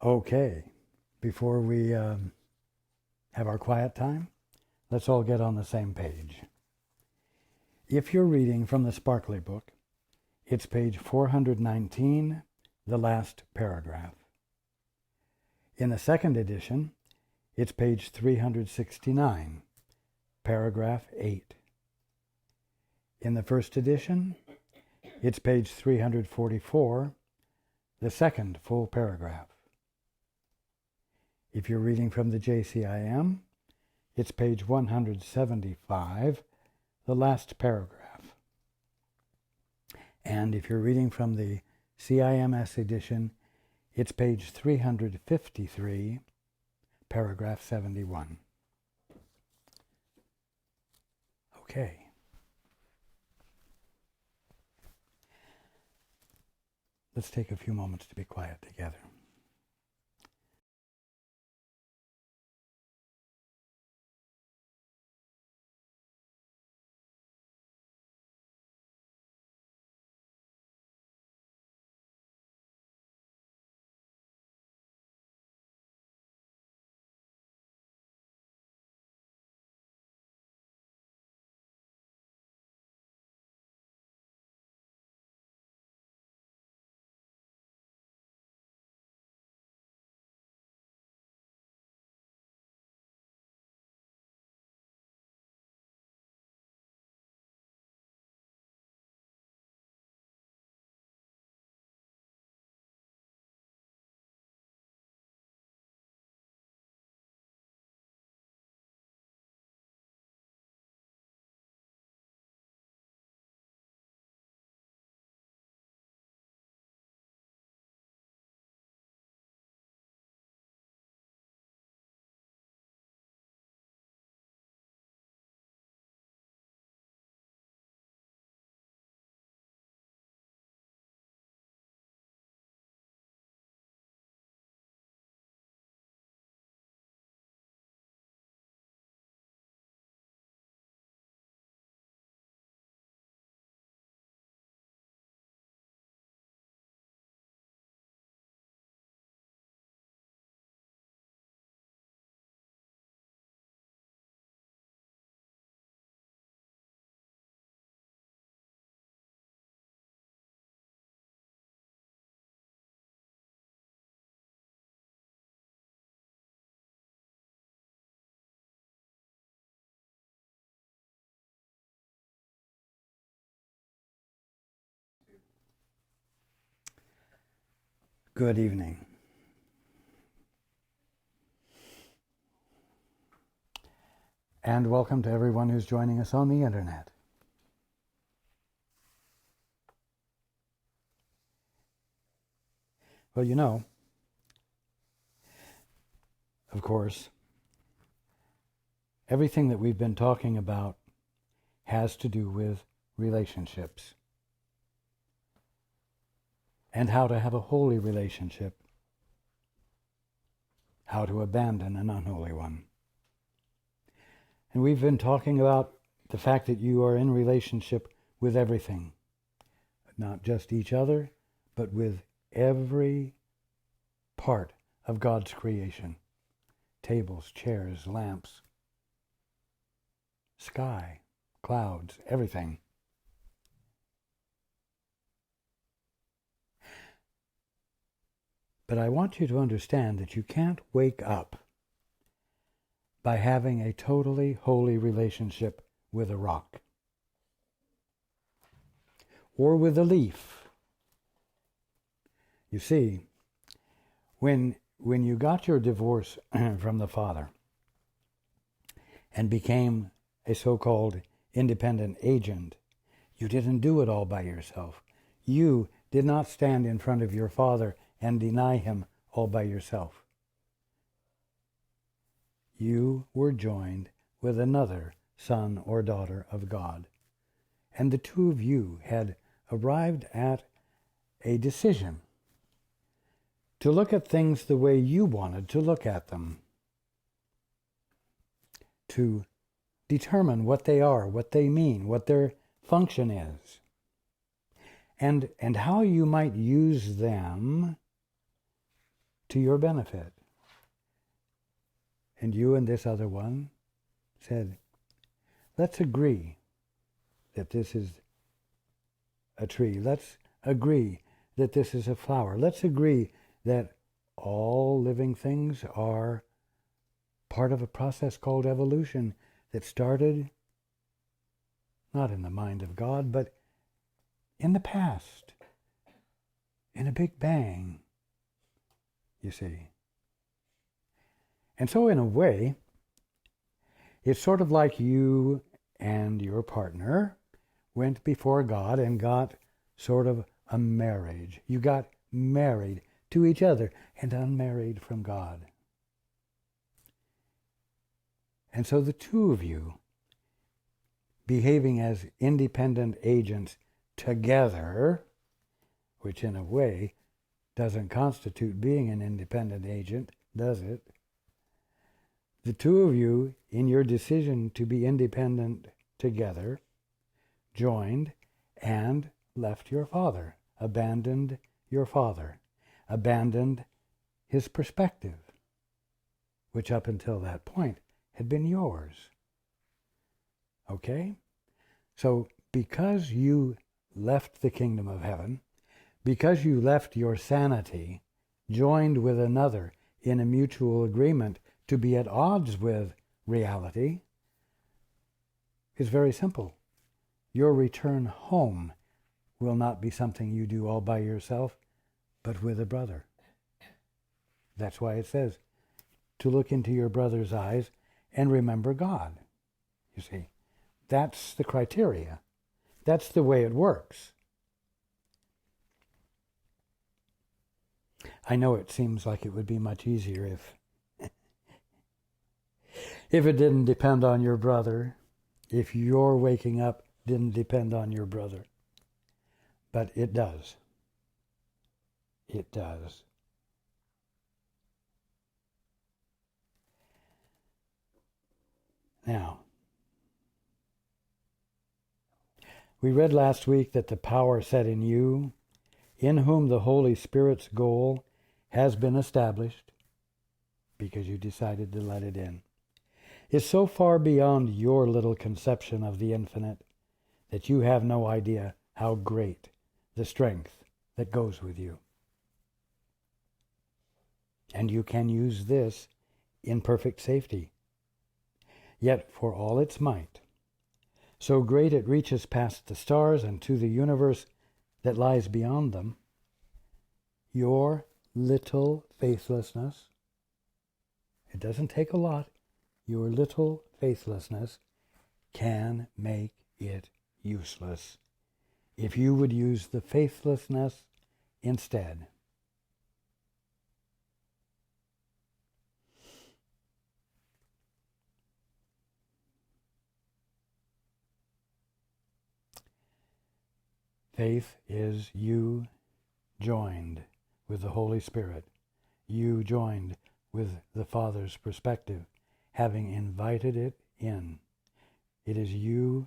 Okay, before we have our quiet time, let's all get on the same page. If you're reading from the Sparkly Book, it's page 419, the last paragraph. In the second edition, it's page 369, paragraph 8. In the first edition, it's page 344, the second full paragraph. If you're reading from the ACIM, it's page 175, the last paragraph. And if you're reading from the CIMS edition, it's page 353, paragraph 71. Okay. Let's take a few moments to be quiet together. Good evening. And welcome to everyone who's joining us on the internet. Well, you know, of course, everything that we've been talking about has to do with relationships and how to have a holy relationship, how to abandon an unholy one. And we've been talking about the fact that you are in relationship with everything, not just each other, but with every part of God's creation. Tables, chairs, lamps, sky, clouds, everything. But I want you to understand that you can't wake up by having a totally holy relationship with a rock or with a leaf. You see, when you got your divorce from the father and became a so-called independent agent, you didn't do it all by yourself. You did not stand in front of your father and deny him all by yourself. You were joined with another son or daughter of God, and the two of you had arrived at a decision to look at things the way you wanted to look at them, to determine what they are, what they mean, what their function is, and how you might use them to your benefit. And you and this other one said, let's agree that this is a tree. Let's agree that this is a flower. Let's agree that all living things are part of a process called evolution that started not in the mind of God, but in the past, in a big bang, you see. And so in a way, it's sort of like you and your partner went before God and got sort of a marriage. You got married to each other and unmarried from God. And so the two of you, behaving as independent agents together, which in a way doesn't constitute being an independent agent, does it? The two of you, in your decision to be independent together, joined and left your father, abandoned your father, abandoned his perspective, which up until that point had been yours. Okay? So because you left the kingdom of heaven, because you left your sanity, joined with another in a mutual agreement to be at odds with reality, is very simple. Your return home will not be something you do all by yourself, but with a brother. That's why it says to look into your brother's eyes and remember God. You see, that's the criteria. That's the way it works. I know it seems like it would be much easier if it didn't depend on your brother, if your waking up didn't depend on your brother. But it does. It does. Now, we read last week that the power set in you, in whom the Holy Spirit's goal has been established, because you decided to let it in, is so far beyond your little conception of the infinite that you have no idea how great the strength that goes with you. And you can use this in perfect safety. Yet for all its might, so great it reaches past the stars and to the universe that lies beyond them, your little faithlessness, it doesn't take a lot, your little faithlessness can make it useless if you would use the faithlessness instead. Faith is you joined with the Holy Spirit, you joined with the Father's perspective, having invited it in. It is you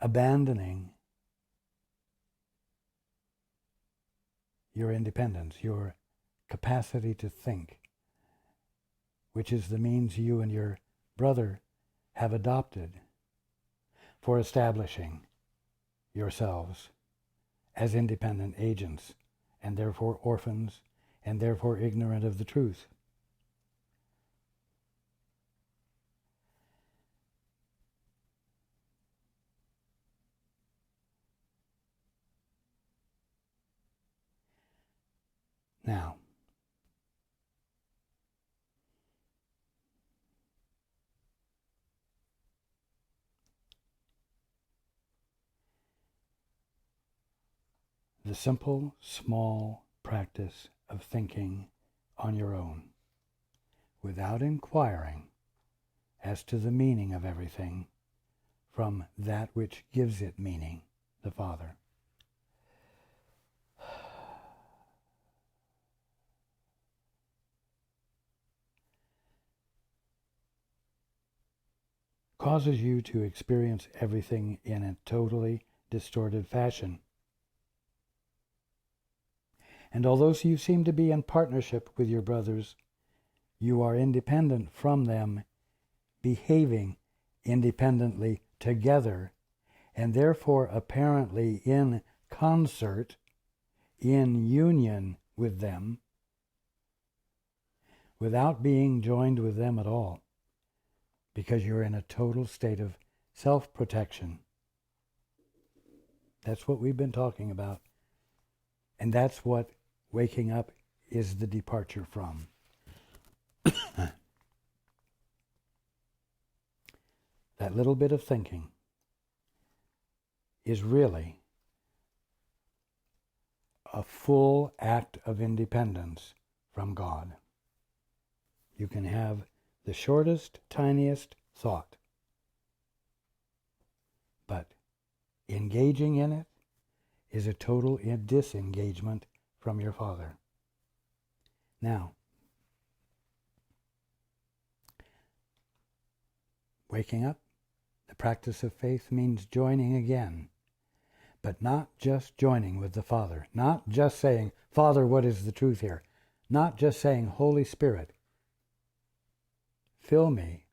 abandoning your independence, your capacity to think, which is the means you and your brother have adopted for establishing yourselves as independent agents, and therefore orphans, and therefore ignorant of the truth. Now, the simple, small practice of thinking on your own, without inquiring as to the meaning of everything from that which gives it meaning, the Father. causes you to experience everything in a totally distorted fashion. And although you seem to be in partnership with your brothers, you are independent from them, behaving independently together, and therefore apparently in concert, in union with them, without being joined with them at all, because you're in a total state of self-protection. That's what we've been talking about. And that's what waking up is the departure from. That little bit of thinking is really a full act of independence from God. You can have the shortest, tiniest thought, but engaging in it is a total disengagement from your Father. Now, waking up, the practice of faith means joining again, but not just joining with the Father, not just saying, Father, what is the truth here? Not just saying, Holy Spirit, fill me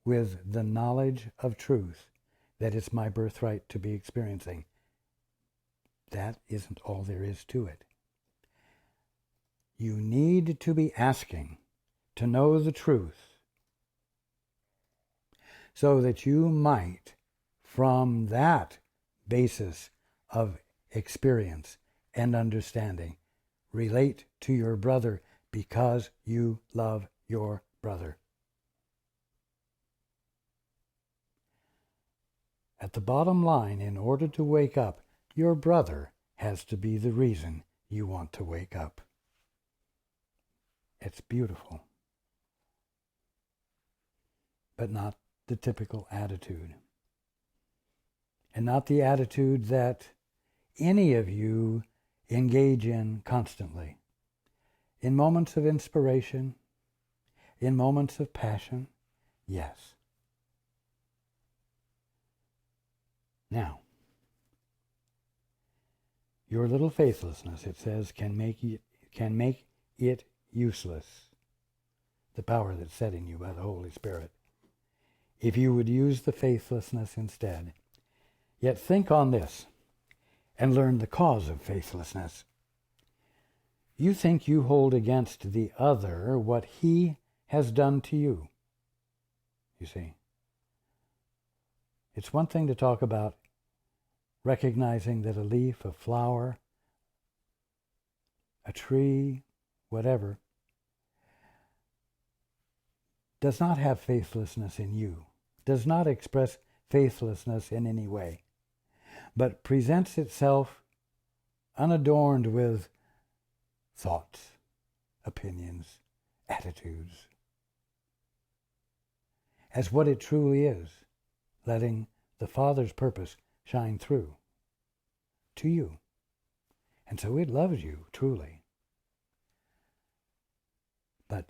with the knowledge of truth that it's my birthright to be experiencing. That isn't all there is to it. You need to be asking to know the truth so that you might, from that basis of experience and understanding, relate to your brother because you love your brother. At the bottom line, in order to wake up, your brother has to be the reason you want to wake up. It's beautiful, but not the typical attitude. And not the attitude that any of you engage in constantly. In moments of inspiration, in moments of passion, yes. Now, your little faithlessness, it says, can make it useless. The power that's set in you by the Holy Spirit. If you would use the faithlessness instead. Yet think on this and learn the cause of faithlessness. You think you hold against the other what he has done to you. You see, it's one thing to talk about recognizing that a leaf, a flower, a tree, whatever, does not have faithlessness in you, does not express faithlessness in any way, but presents itself unadorned with thoughts, opinions, attitudes, as what it truly is, letting the Father's purpose shine through to you. And so it loves you, truly. But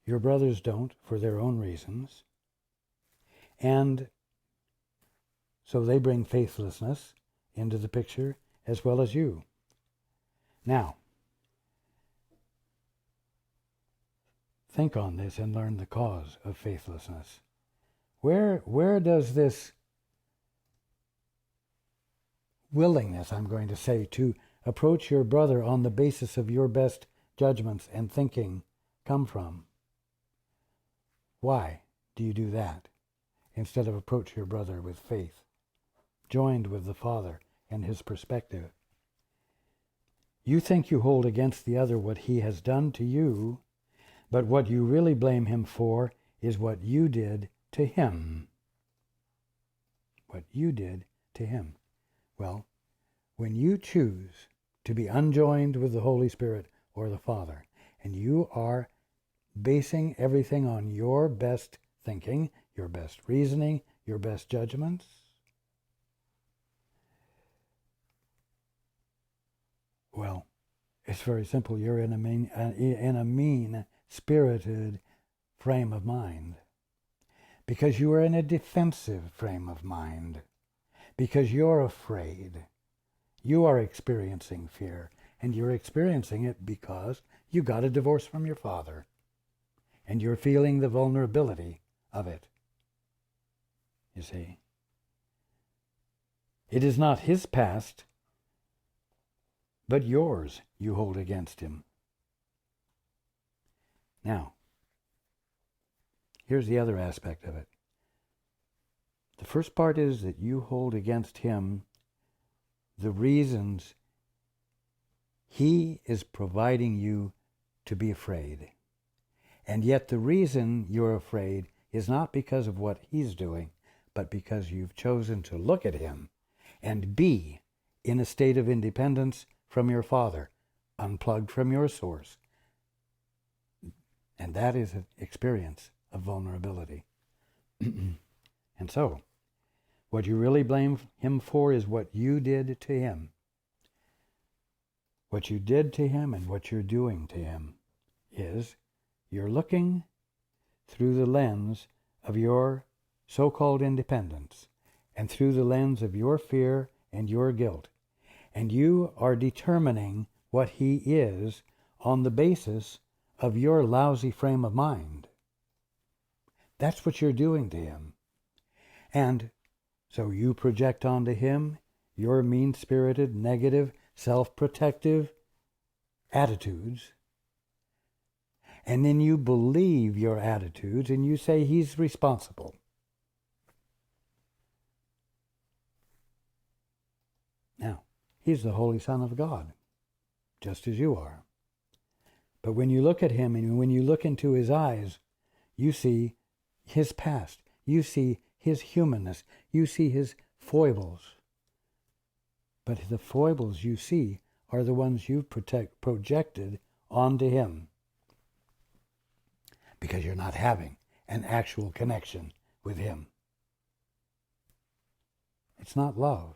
your brothers don't, for their own reasons. And so they bring faithlessness into the picture as well as you. Now, think on this and learn the cause of faithlessness. Where does this willingness, I'm going to say, to approach your brother on the basis of your best judgments and thinking come from? Why do you do that instead of approach your brother with faith, joined with the Father and his perspective? You think you hold against the other what he has done to you, but what you really blame him for is what you did to him. What you did to him. Well, when you choose to be unjoined with the Holy Spirit or the Father, and you are basing everything on your best thinking, your best reasoning, your best judgments, well, it's very simple. You're in a mean-spirited frame of mind. because you are in a defensive frame of mind, because you're afraid. You are experiencing fear, and you're experiencing it because you got a divorce from your father, and you're feeling the vulnerability of it. You see? It is not his past, but yours you hold against him. Now, here's the other aspect of it. The first part is that you hold against him the reasons he is providing you to be afraid. And yet the reason you're afraid is not because of what he's doing, but because you've chosen to look at him and be in a state of independence from your father, unplugged from your source. And that is an experience of vulnerability. And so, what you really blame him for is what you did to him. What you did to him and what you're doing to him is you're looking through the lens of your so-called independence and through the lens of your fear and your guilt. And you are determining what he is on the basis of your lousy frame of mind. That's what you're doing to him. And so you project onto him your mean-spirited, negative, self-protective attitudes. And then you believe your attitudes and you say he's responsible. Now, he's the Holy Son of God, just as you are. But when you look at him and when you look into his eyes, you see his past. You see his humanness. You see his foibles. But the foibles you see are the ones you've projected onto him, because you're not having an actual connection with him. It's not love.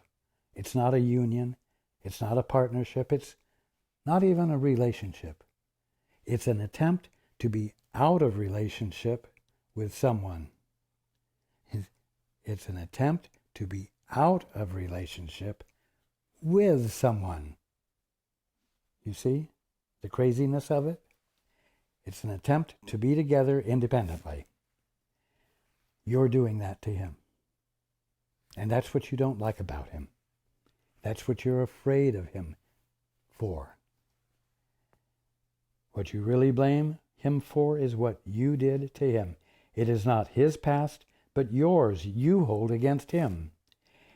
It's not a union. It's not a partnership. It's not even a relationship. It's an attempt to be out of relationship with someone. It's an attempt to be out of relationship with someone. You see the craziness of it? It's an attempt to be together independently. You're doing that to him. And that's what you don't like about him. That's what you're afraid of him for. What you really blame him for is what you did to him. It is not his past, but yours you hold against him.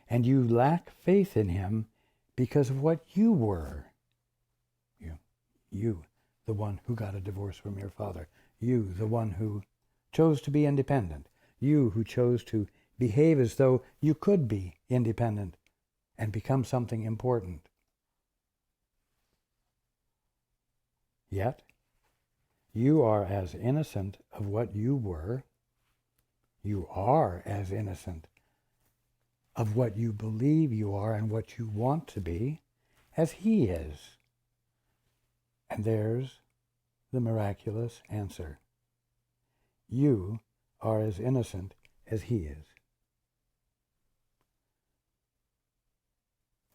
And you lack faith in him because of what you were. You, the one who got a divorce from your father. You, the one who chose to be independent. You who chose to behave as though you could be independent and become something important. Yet, you are as innocent of what you were. You are as innocent of what you believe you are and what you want to be as he is. And there's the miraculous answer. You are as innocent as he is.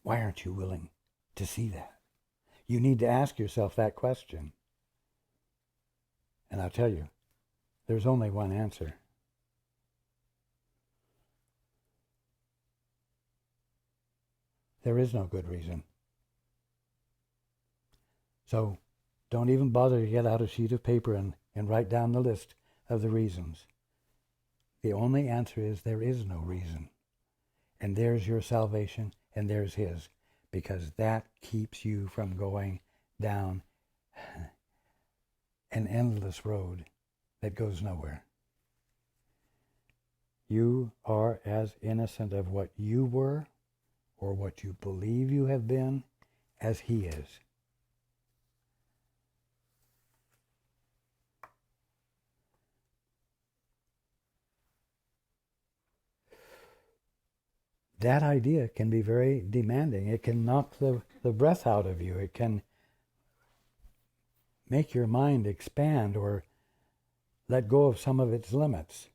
Why aren't you willing to see that? You need to ask yourself that question. And I'll tell you, there's only one answer. There is no good reason. So don't even bother to get out a sheet of paper and write down the list of the reasons. The only answer is there is no reason. And there's your salvation, and there's his, because that keeps you from going down an endless road that goes nowhere. You are as innocent of what you were or what you believe you have been as he is. That idea can be very demanding. It can knock the breath out of you. It can make your mind expand or let go of some of its limits.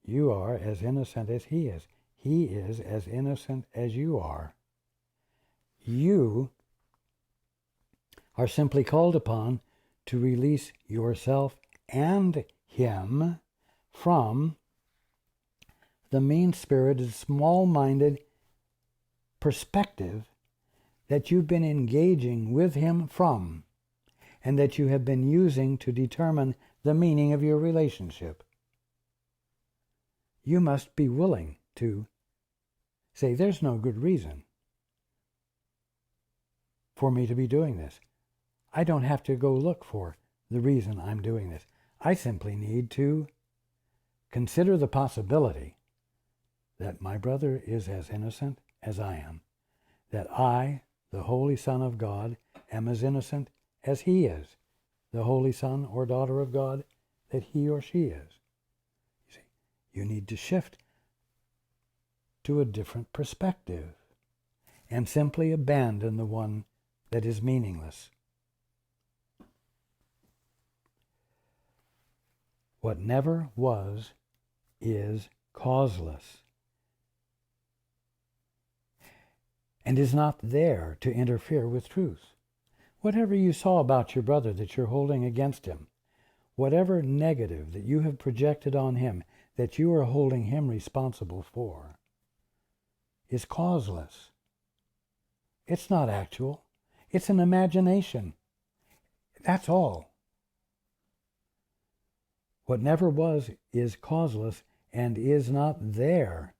you are as innocent as he is. He is as innocent as you are. You are simply called upon to release yourself and him from the mean-spirited, small-minded perspective that you've been engaging with him from, and that you have been using to determine the meaning of your relationship. You must be willing to say, there's no good reason for me to be doing this. I don't have to go look for the reason I'm doing this. I simply need to consider the possibility that my brother is as innocent as I am, that I, the Holy Son of God, am as innocent as he is, the Holy Son or daughter of God that he or she is. You see, you need to shift to a different perspective and simply abandon the one that is meaningless. What never was is causeless and is not there to interfere with truth. Whatever you saw about your brother that you're holding against him, whatever negative that you have projected on him that you are holding him responsible for, is causeless. It's not actual. It's an imagination. That's all. What never was is causeless and is not there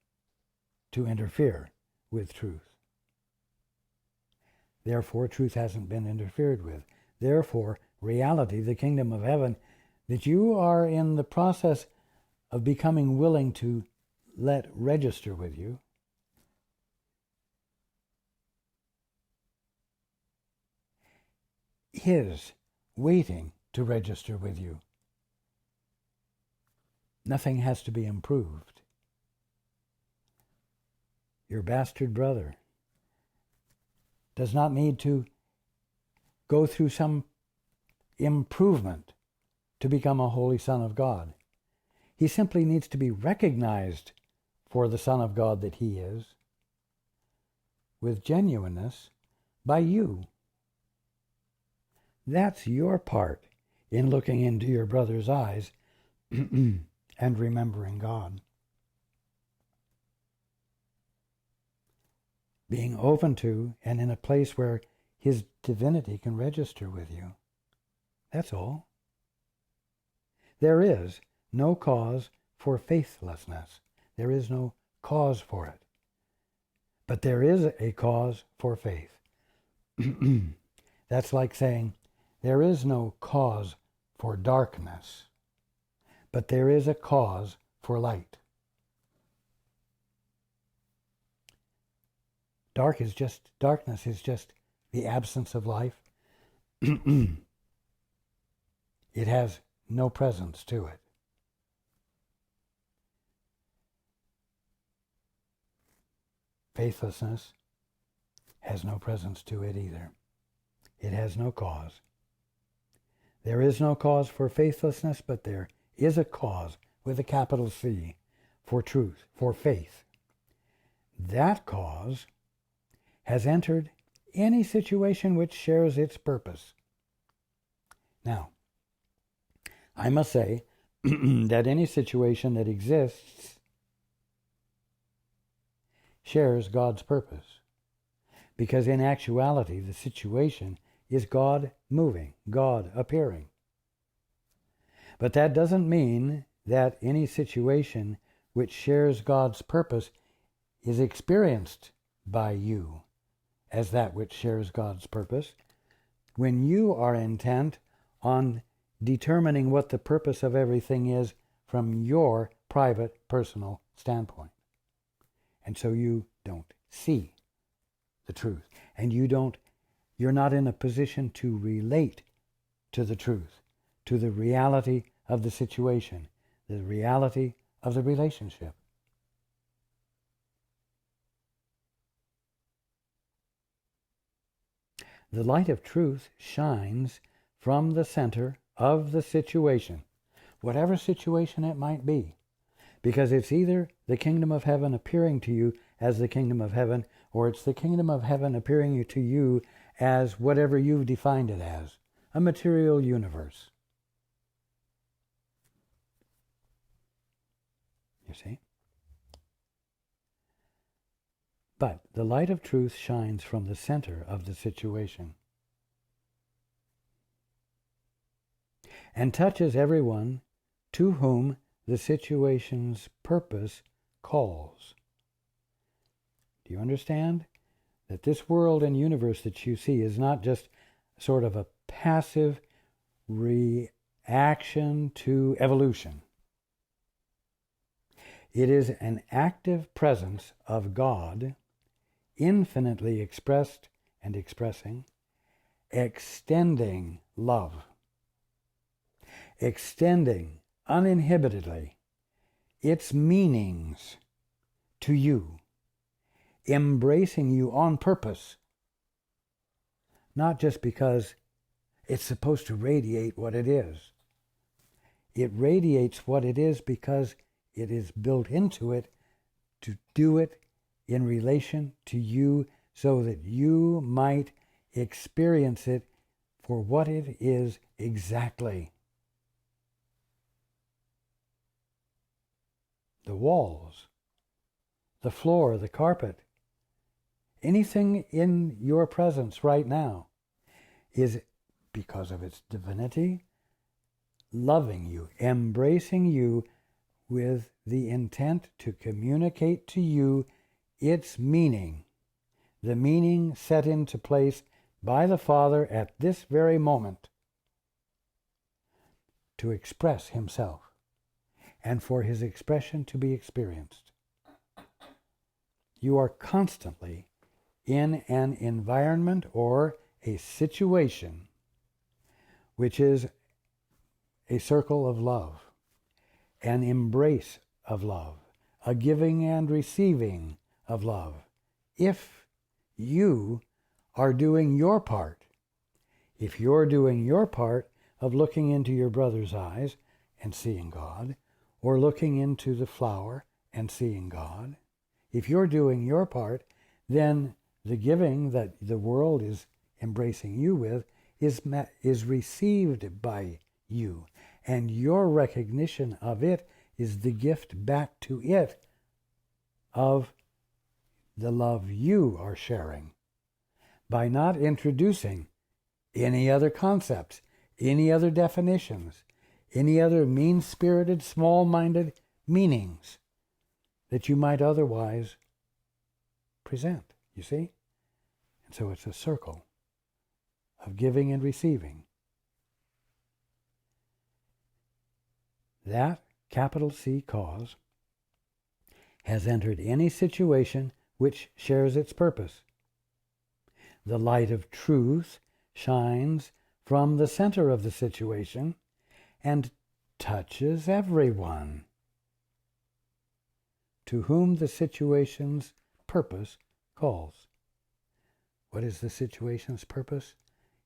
to interfere with truth. Therefore, truth hasn't been interfered with. Therefore, reality, the kingdom of heaven, that you are in the process of becoming willing to let register with you, is waiting to register with you. Nothing has to be improved. Your bastard brother does not need to go through some improvement to become a holy son of God. He simply needs to be recognized for the Son of God that he is, with genuineness, by you. That's your part in looking into your brother's eyes and remembering God. Being open to and in a place where his divinity can register with you. That's all. There is no cause for faithlessness. There is no cause for it. But there is a cause for faith. That's like saying, there is no cause for darkness, but there is a cause for light. Darkness is just the absence of life. It has no presence to it. Faithlessness has no presence to it either. It has no cause. There is no cause for faithlessness, but there is a cause with a capital C for truth, for faith. That cause has entered any situation which shares its purpose. Now, I must say that any situation that exists shares God's purpose, because in actuality the situation is God moving, God appearing. But that doesn't mean that any situation which shares God's purpose is experienced by you as that which shares God's purpose, when you are intent on determining what the purpose of everything is from your private, personal standpoint. And so you don't see the truth. And you're not in a position to relate to the truth, to the reality of the situation, the reality of the relationship. The light of truth shines from the center of the situation, whatever situation it might be, Because it's either the kingdom of heaven appearing to you as the kingdom of heaven, or it's the kingdom of heaven appearing to you as whatever you've defined it as, a material universe. You see? But the light of truth shines from the center of the situation and touches everyone to whom the situation's purpose calls. Do you understand that this world and universe that you see is not just sort of a passive reaction to evolution? It is an active presence of God, infinitely expressed and expressing, extending love, extending uninhibitedly its meanings to you, embracing you on purpose, not just because it's supposed to radiate what it is. It radiates what it is because it is built into it to do it in relation to you so that you might experience it for what it is exactly. The walls, the floor, the carpet, anything in your presence right now is, because of its divinity, loving you, embracing you with the intent to communicate to you its meaning, the meaning set into place by the Father at this very moment to express himself and for his expression to be experienced. You are constantly in an environment or a situation which is a circle of love, an embrace of love, a giving and receiving of love. If you are doing your part, if you're doing your part of looking into your brother's eyes and seeing God, or looking into the flower and seeing God, if you're doing your part, then the giving that the world is embracing you with is received by you, and your recognition of it is the gift back to it of the love you are sharing, by not introducing any other concepts, any other definitions, any other mean-spirited, small-minded meanings that you might otherwise present, you see? And so it's a circle of giving and receiving. That capital C cause has entered any situation which shares its purpose. The light of truth shines from the center of the situation and touches everyone to whom the situation's purpose calls. What is the situation's purpose?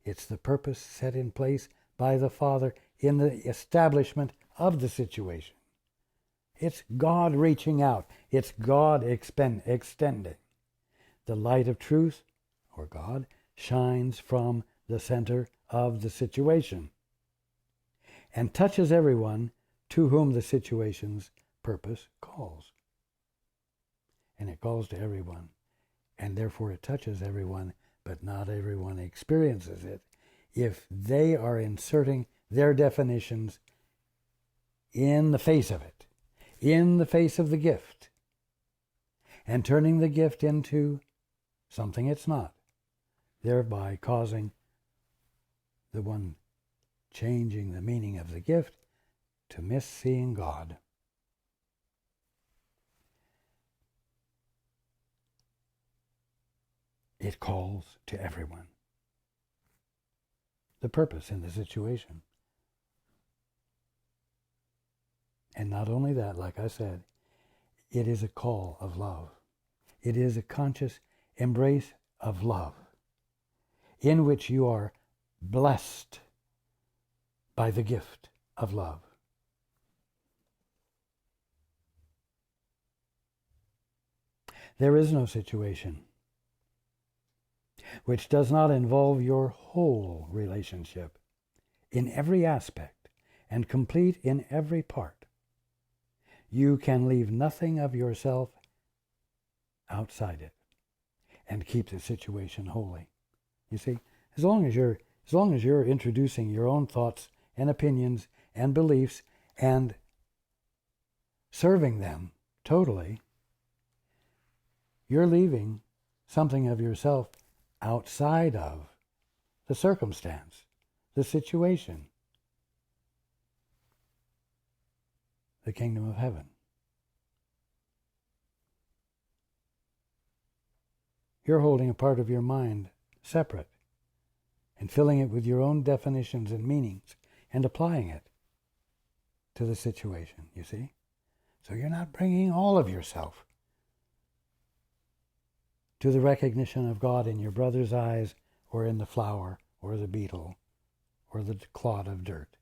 It's the purpose set in place by the Father in the establishment of the situation. It's God reaching out. It's God extending. The light of truth, or God, shines from the center of the situation and touches everyone to whom the situation's purpose calls. And it calls to everyone, and therefore it touches everyone, but not everyone experiences it if they are inserting their definitions in the face of it, in the face of the gift, and turning the gift into something it's not, thereby causing the one changing the meaning of the gift to miss seeing God. It calls to everyone. The purpose in the situation. And not only that, like I said, it is a call of love. It is a conscious embrace of love in which you are blessed by the gift of love. There is no situation which does not involve your whole relationship in every aspect and complete in every part. You can leave nothing of yourself outside it and keep the situation holy. You see, as long as you're introducing your own thoughts and opinions and beliefs and serving them totally, you're leaving something of yourself outside of the circumstance, the situation, the kingdom of heaven. You're holding a part of your mind separate and filling it with your own definitions and meanings and applying it to the situation, you see? So you're not bringing all of yourself to the recognition of God in your brother's eyes or in the flower or the beetle or the clod of dirt.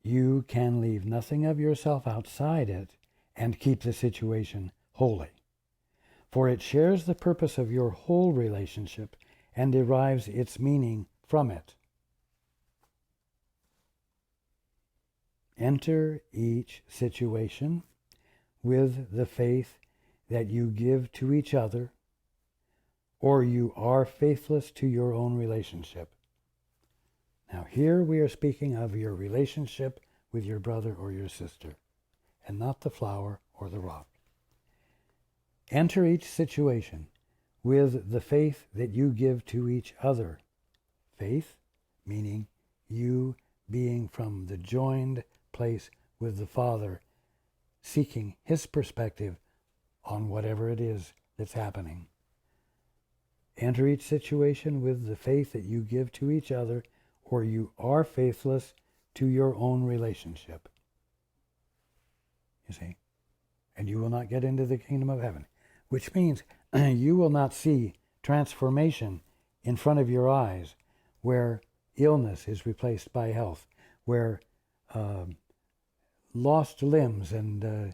You can leave nothing of yourself outside it and keep the situation holy, for it shares the purpose of your whole relationship and derives its meaning from it. Enter each situation with the faith that you give to each other, or you are faithless to your own relationship. Now here we are speaking of your relationship with your brother or your sister, and not the flower or the rock. Enter each situation with the faith that you give to each other. Faith, meaning you being from the joined place with the Father, seeking His perspective on whatever it is that's happening. Enter each situation with the faith that you give to each other, or you are faithless to your own relationship. You see? And you will not get into the kingdom of heaven, which means you will not see transformation in front of your eyes, where illness is replaced by health, where lost limbs and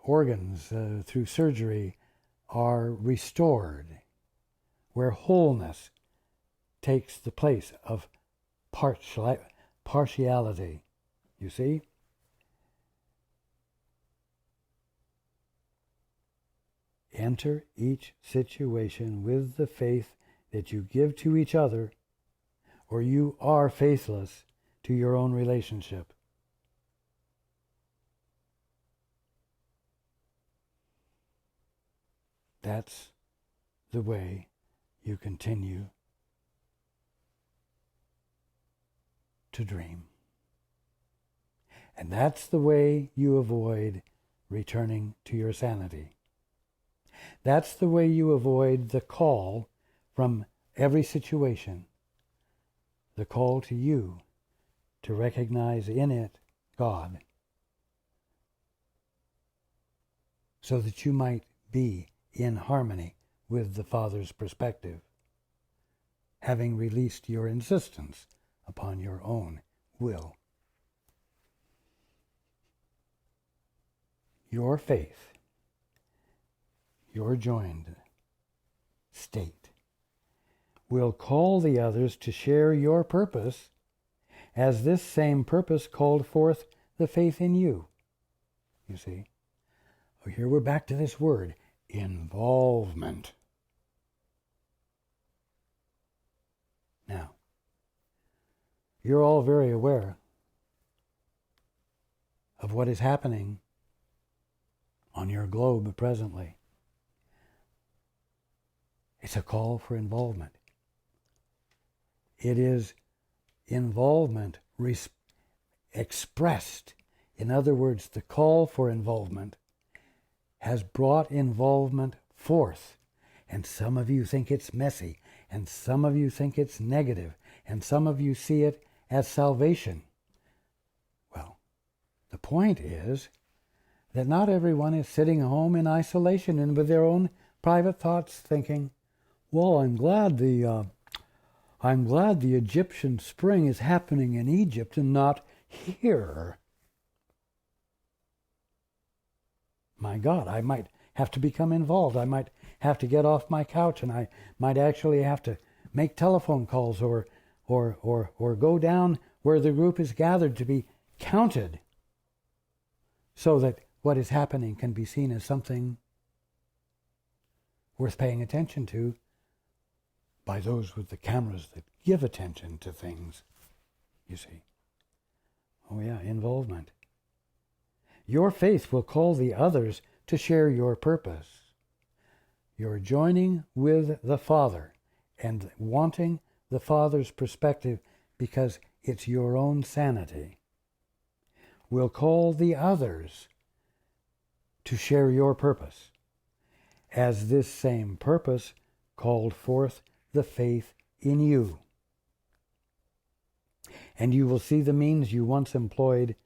organs through surgery are restored, where wholeness takes the place of partiality. You see? Enter each situation with the faith that you give to each other, or you are faithless to your own relationship. That's the way you continue to dream. And that's the way you avoid returning to your sanity. That's the way you avoid the call from every situation, the call to you to recognize in it God, so that you might be in harmony with the Father's perspective, having released your insistence upon your own will. Your faith, your joined state, will call the others to share your purpose, as this same purpose called forth the faith in you. You see? Oh, here we're back to this word, involvement. Now, you're all very aware of what is happening on your globe presently. It's a call for involvement. It is involvement expressed. In other words, the call for involvement has brought involvement forth. And some of you think it's messy, and some of you think it's negative, and some of you see it as salvation. Well, the point is that not everyone is sitting home in isolation and with their own private thoughts thinking, well, I'm glad the Egyptian spring is happening in Egypt and not here. my God, I might have to become involved. I might have to get off my couch, and I might actually have to make telephone calls or go down where the group is gathered to be counted so that what is happening can be seen as something worth paying attention to by those with the cameras that give attention to things, you see. Oh yeah, involvement. Your faith will call the others to share your purpose. You're joining with the Father and wanting the Father's perspective because it's your own sanity. Will call the others to share your purpose, as this same purpose called forth the faith in you. And you will see the means you once employed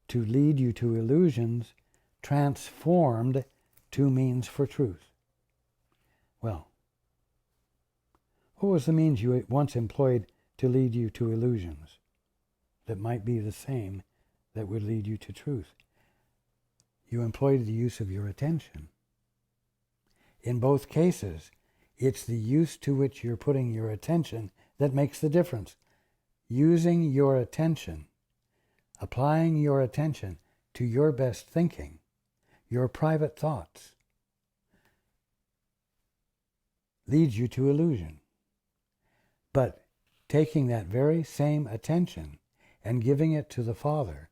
to lead you to illusions transformed to means for truth. Well, what was the means you once employed to lead you to illusions that might be the same that would lead you to truth? You employed the use of your attention. In both cases, it's the use to which you're putting your attention that makes the difference. Using your attention, applying your attention to your best thinking, your private thoughts, leads you to illusion. But taking that very same attention and giving it to the Father,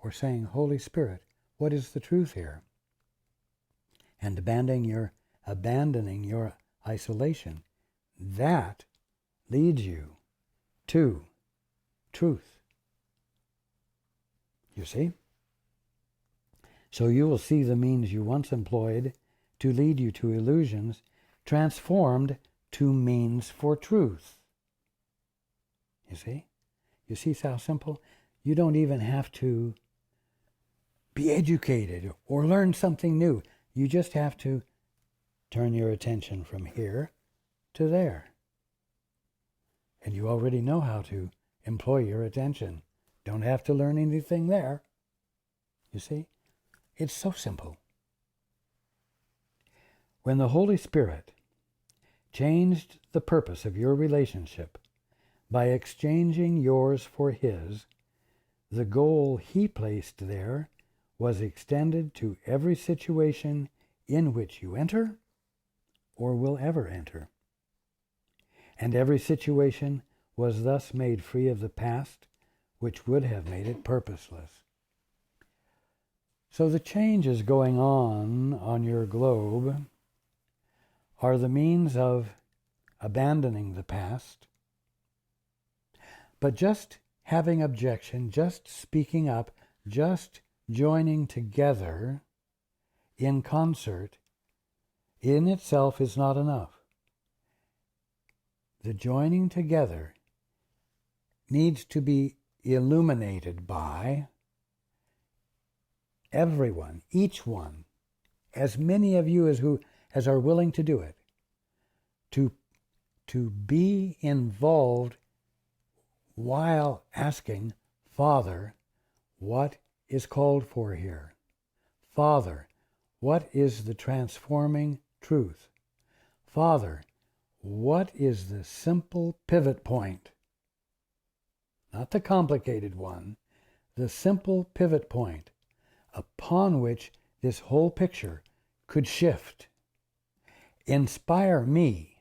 or saying, Holy Spirit, what is the truth here? And abandoning your isolation, that leads you to truth. You see? So you will see the means you once employed to lead you to illusions transformed to means for truth. You see? You see how simple? You don't even have to be educated or learn something new. You just have to turn your attention from here to there. And you already know how to employ your attention. Don't have to learn anything there. You see? It's so simple. When the Holy Spirit changed the purpose of your relationship by exchanging yours for His, the goal He placed there was extended to every situation in which you enter or will ever enter. And every situation was thus made free of the past, which would have made it purposeless. So the changes going on your globe are the means of abandoning the past, but just having objection, just speaking up, just joining together in concert in itself is not enough. The joining together needs to be illuminated by everyone, each one, as many of you as are willing to do it, to be involved while asking, Father, what is called for here? Father, what is the transforming truth? Father, what is the simple pivot point? Not the complicated one, the simple pivot point upon which this whole picture could shift. Inspire me,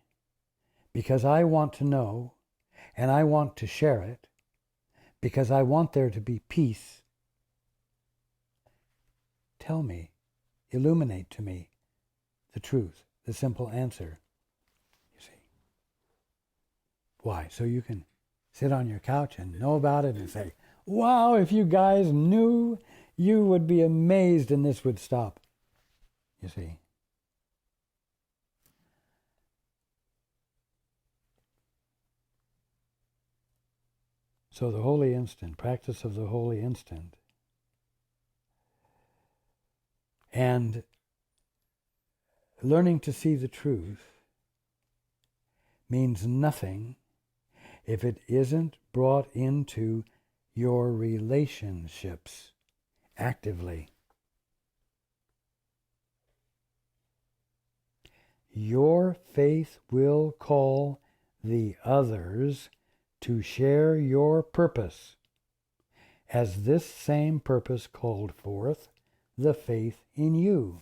because I want to know and I want to share it, because I want there to be peace. Tell me, illuminate to me the truth, the simple answer. You see. Why? So you can sit on your couch and know about it and say, wow, if you guys knew, you would be amazed and this would stop. You see. So the holy instant, practice of the holy instant, and learning to see the truth means nothing if it isn't brought into your relationships actively. your faith will call the others to share your purpose, as this same purpose called forth the faith in you.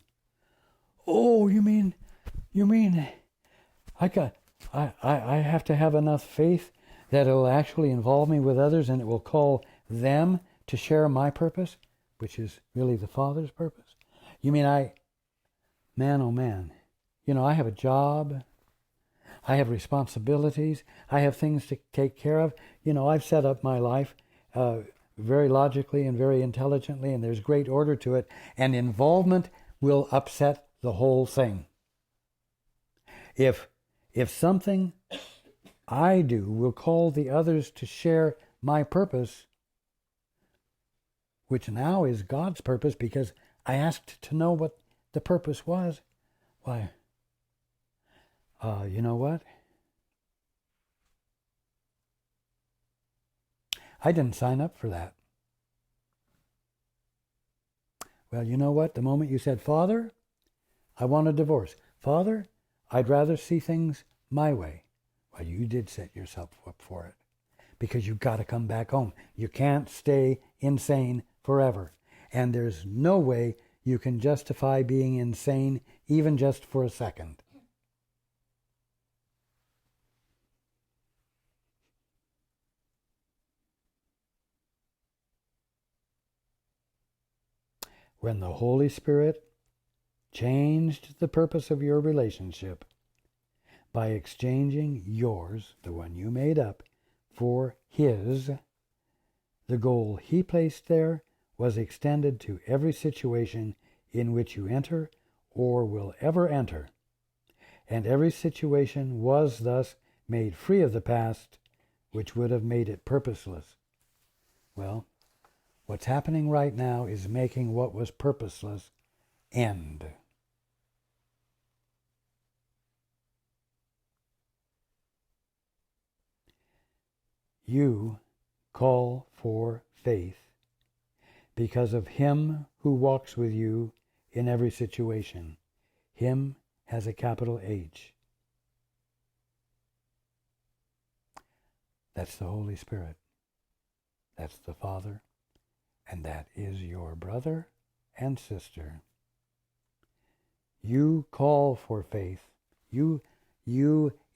Oh, you mean I have to have enough faith that it'll actually involve me with others and it will call them to share my purpose, which is really the Father's purpose? You mean man, oh man, I have a job, I have responsibilities, I have things to take care of. I've set up my life very logically and very intelligently, and there's great order to it, and involvement will upset the whole thing. If something I do will call the others to share my purpose, which now is God's purpose because I asked to know what the purpose was, why, you know what? I didn't sign up for that. Well, you know what? The moment you said, Father, I want a divorce. Father, I'd rather see things my way. Well, you did set yourself up for it because you've got to come back home. You can't stay insane forever. And there's no way you can justify being insane even just for a second. When the Holy Spirit changed the purpose of your relationship by exchanging yours, the one you made up, for His, the goal He placed there was extended to every situation in which you enter or will ever enter. And every situation was thus made free of the past, which would have made it purposeless. Well, what's happening right now is making what was purposeless end. You call for faith because of Him who walks with you in every situation. Him has a capital H. That's the Holy Spirit. That's the Father. And that is your brother and sister. You call for faith. You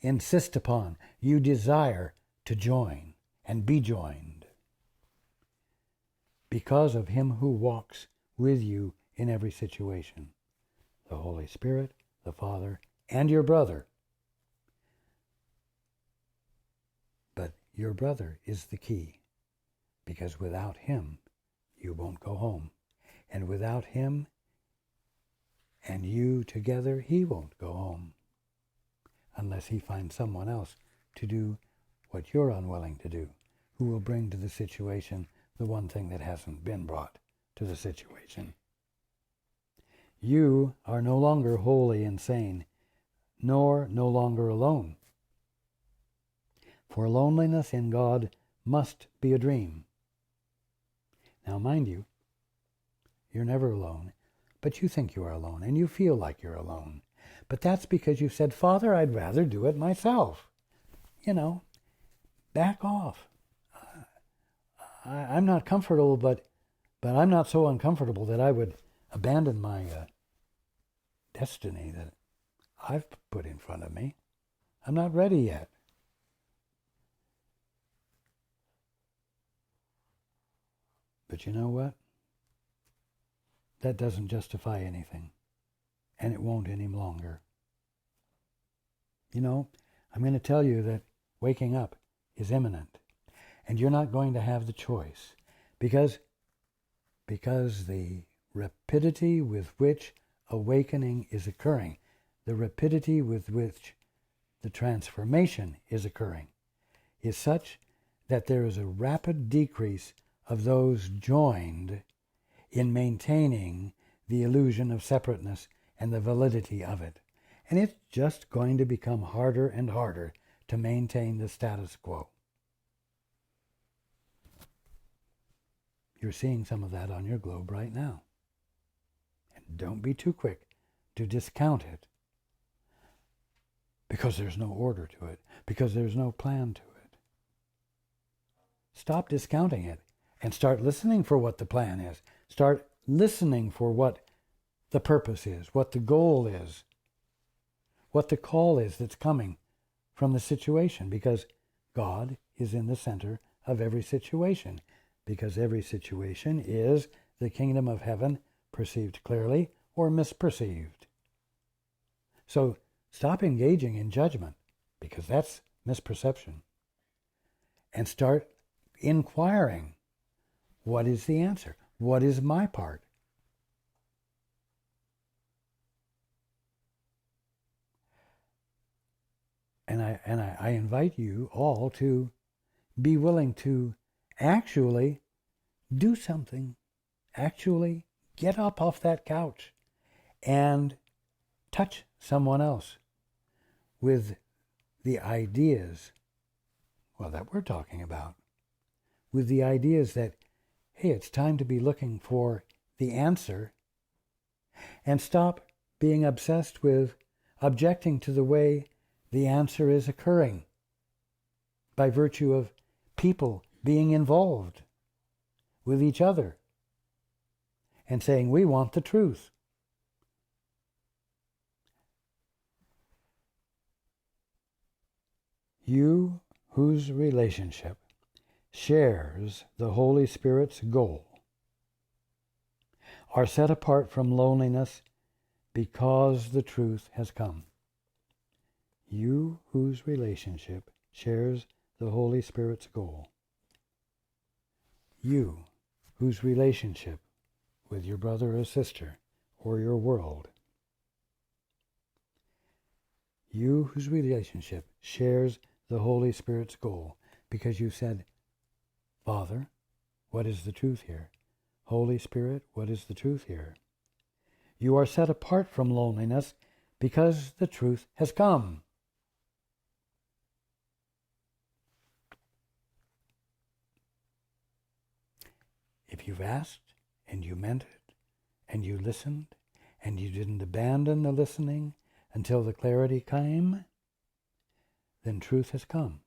insist upon, you desire to join and be joined because of Him who walks with you in every situation. The Holy Spirit, the Father, and your brother. But your brother is the key, because without him, you won't go home. And without him and you together, he won't go home. Unless he finds someone else to do what you're unwilling to do, who will bring to the situation the one thing that hasn't been brought to the situation. You are no longer wholly insane, nor no longer alone. For loneliness in God must be a dream. Now, mind you, you're never alone, but you think you are alone, and you feel like you're alone. But that's because you said, Father, I'd rather do it myself. Back off. I'm not comfortable, but I'm not so uncomfortable that I would abandon my destiny that I've put in front of me. I'm not ready yet. But you know what? That doesn't justify anything, and it won't any longer. I'm going to tell you that waking up is imminent, and you're not going to have the choice, because the rapidity with which awakening is occurring, the rapidity with which the transformation is occurring, is such that there is a rapid decrease of those joined in maintaining the illusion of separateness and the validity of it. And it's just going to become harder and harder to maintain the status quo. You're seeing some of that on your globe right now. And don't be too quick to discount it. because there's no order to it, because there's no plan to it. Stop discounting it and start listening for what the plan is. Start listening for what the purpose is, what the goal is, what the call is that's coming from the situation, because God is in the center of every situation, because every situation is the kingdom of heaven perceived clearly or misperceived. So stop engaging in judgment, because that's misperception, and start inquiring, what is the answer? What is my part? And I invite you all to be willing to actually do something. Actually get up off that couch and touch someone else with the ideas, that we're talking about. With the ideas that, hey, it's time to be looking for the answer, and stop being obsessed with objecting to the way the answer is occurring by virtue of people being involved with each other and saying, we want the truth. You whose relationship shares the Holy Spirit's goal are set apart from loneliness because the truth has come. You whose relationship shares the Holy Spirit's goal. You whose relationship with your brother or sister or your world. You whose relationship shares the Holy Spirit's goal, because you said, Father, what is the truth here? Holy Spirit, what is the truth here? You are set apart from loneliness because the truth has come. If you've asked and you meant it and you listened and you didn't abandon the listening until the clarity came, then truth has come.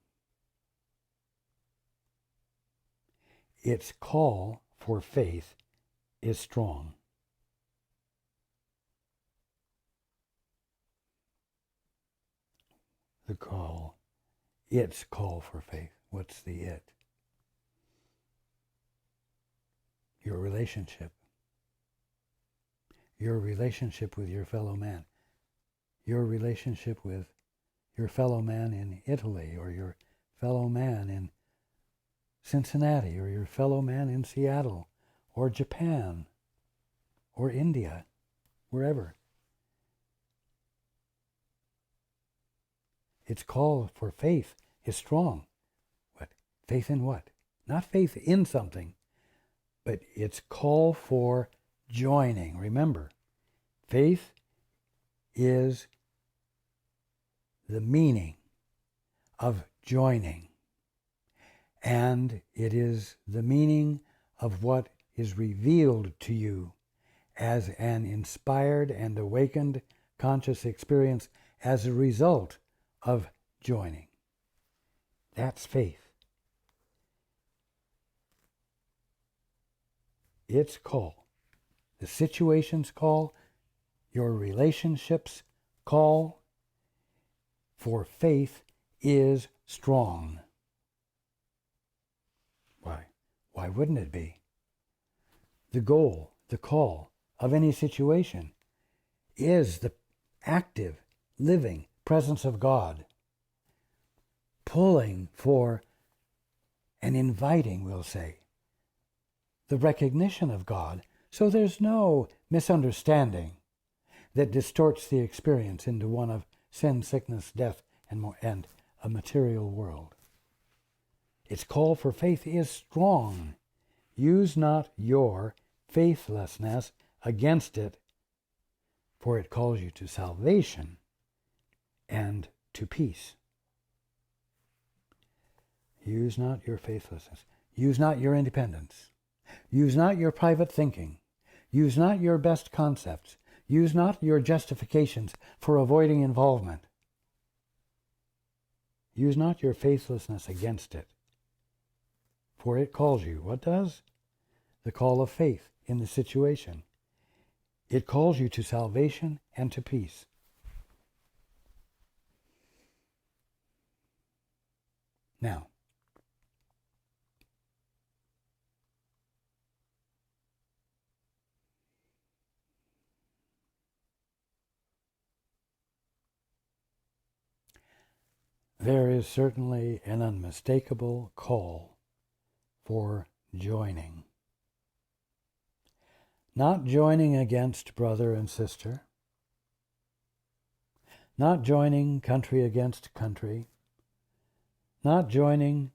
Its call for faith is strong. Its call for faith. What's the it? Your relationship. Your relationship with your fellow man. Your relationship with your fellow man in Italy, or your fellow man in Cincinnati, or your fellow man in Seattle, or Japan, or India, wherever. Its call for faith is strong. What? Faith in what? Not faith in something, but its call for joining. Remember, faith is the meaning of joining, and it is the meaning of what is revealed to you as an inspired and awakened conscious experience as a result of joining. That's faith. Its call, the situation's call, your relationship's call for faith is strong. Why? Why wouldn't it be? The goal, the call of any situation is the active, living presence of God, pulling for and inviting, we'll say, the recognition of God, so there's no misunderstanding that distorts the experience into one of sin, sickness, death, and a material world. Its call for faith is strong. Use not your faithlessness against it, for it calls you to salvation and to peace. Use not your faithlessness. Use not your independence. Use not your private thinking. Use not your best concepts. Use not your justifications for avoiding involvement. use not your faithlessness against it. For it calls you. What does? The call of faith in the situation. It calls you to salvation and to peace. Now, there is certainly an unmistakable call for joining. Not joining against brother and sister, not joining country against country, not joining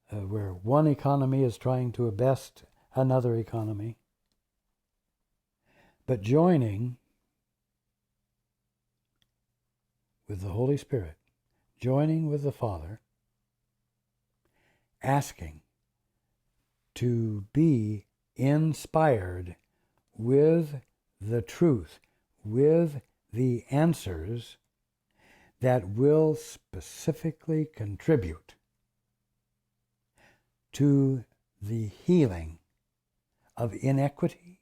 where one economy is trying to best another economy, but joining with the Holy Spirit, joining with the Father, asking to be inspired with the truth, with the answers that will specifically contribute to the healing of inequity,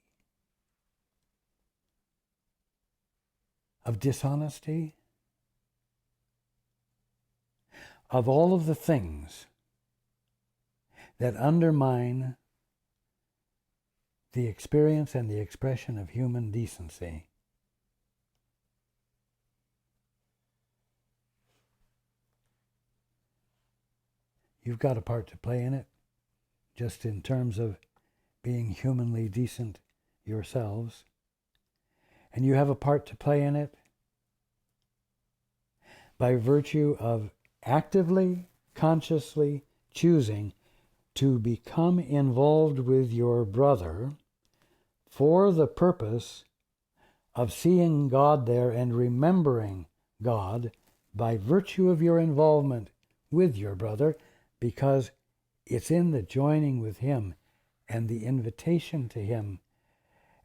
of dishonesty, of all of the things that undermine the experience and the expression of human decency. You've got a part to play in it, just in terms of being humanly decent yourselves. And you have a part to play in it by virtue of actively, consciously choosing to become involved with your brother for the purpose of seeing God there and remembering God by virtue of your involvement with your brother, because it's in the joining with him and the invitation to him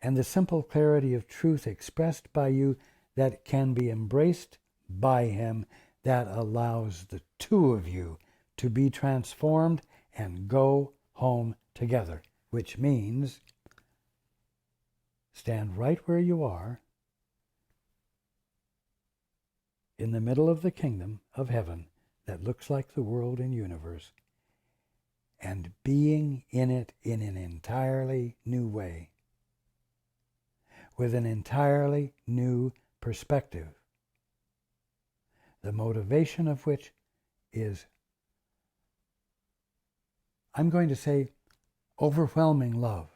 and the simple clarity of truth expressed by you that can be embraced by him that allows the two of you to be transformed and go home together, which means stand right where you are in the middle of the kingdom of heaven that looks like the world and universe, and being in it in an entirely new way, with an entirely new perspective, the motivation of which is, I'm going to say, overwhelming love.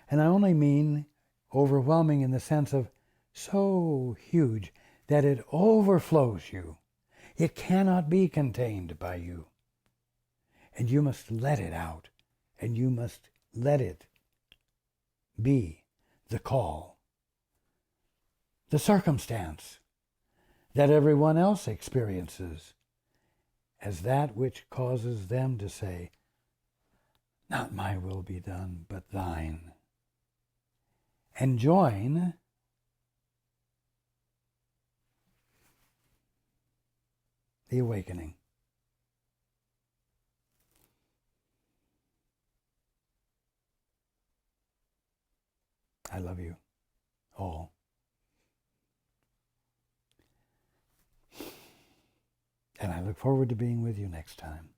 And I only mean overwhelming in the sense of so huge that it overflows you. It cannot be contained by you. And you must let it out, and you must let it be the call, the circumstance that everyone else experiences as that which causes them to say, not my will be done, but thine. And join the awakening. I love you all. And I look forward to being with you next time.